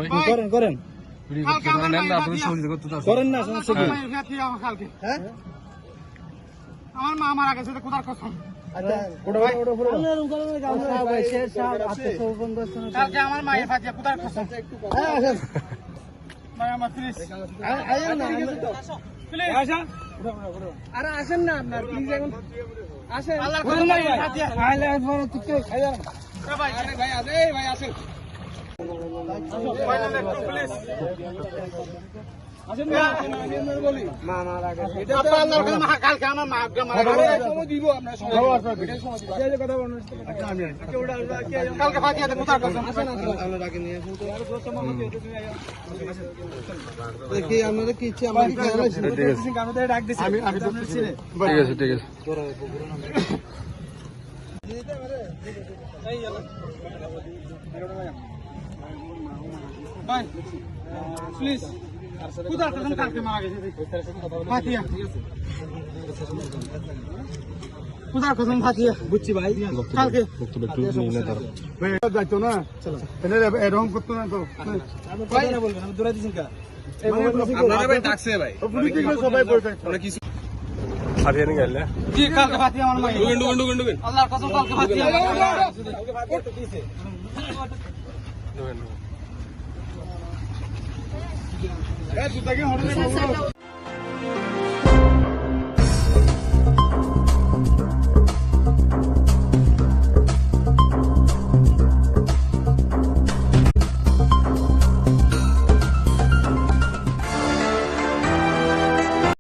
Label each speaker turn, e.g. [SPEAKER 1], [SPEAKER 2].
[SPEAKER 1] ভাই
[SPEAKER 2] করেন করেন করেন না সমস্যা কি?
[SPEAKER 3] আমার মা মারা গেছে কোথার কসম। কালকে আমার মায়ের ফাটিয়া কোথার কসম। ভাই আমার প্লিজ
[SPEAKER 2] আরে আসেন না আপনার প্লিজ এখন আসেন।
[SPEAKER 3] আল্লাহর কসম ভাই ফাটিয়া
[SPEAKER 2] আইলে একবার তুই খাইয়া
[SPEAKER 3] ভাই ভাই আসে ভাই আসেন প্লিজ
[SPEAKER 2] আসেন না আমি বলি মা মারা গেছে এটা
[SPEAKER 3] আপা আল্লাহর কসম কালকে আমার মা মারা গেছে
[SPEAKER 2] সময় দিব আপনার সময় এটা সময় দিব এই যে কথা বলুন আমি
[SPEAKER 3] কালকে ফাটিয়াতে কোথার কসম।
[SPEAKER 2] আমরা ডাকে নিয়ে আসুন তো আর দোস্ত মামা কে তুমি আইও দেখি আমাদের কি ইচ্ছে আমরা খেয়াল আছে ঠিক আছে আমাদের ডাক দিছি আমি আপনার ছেলে
[SPEAKER 1] ঠিক আছে ঠিক আছে
[SPEAKER 3] ভাই প্লিজ কোথার কসম কালকে মারা গেছে ফাটিয়া কোথার কসম ফাটিয়া
[SPEAKER 2] বুঝছি ভাই
[SPEAKER 3] কালকে
[SPEAKER 2] ভাই যাইতো না এনে এরকম করতো না তো ভাই না বলবেন আমি দৌড়া দিছেন কা
[SPEAKER 1] আপনারা ভাই ডাকছে ভাই
[SPEAKER 2] পুলিশ থেকে সবাই বলতে
[SPEAKER 1] আমরা কিছু হারিয়ে নিয়ে গেলে
[SPEAKER 3] জি কালকে ফাটিয়া আমার মা
[SPEAKER 1] ডুবেন
[SPEAKER 3] আল্লাহর কসম কালকে ফাটিয়া
[SPEAKER 2] এ তুই তাকে হড়ে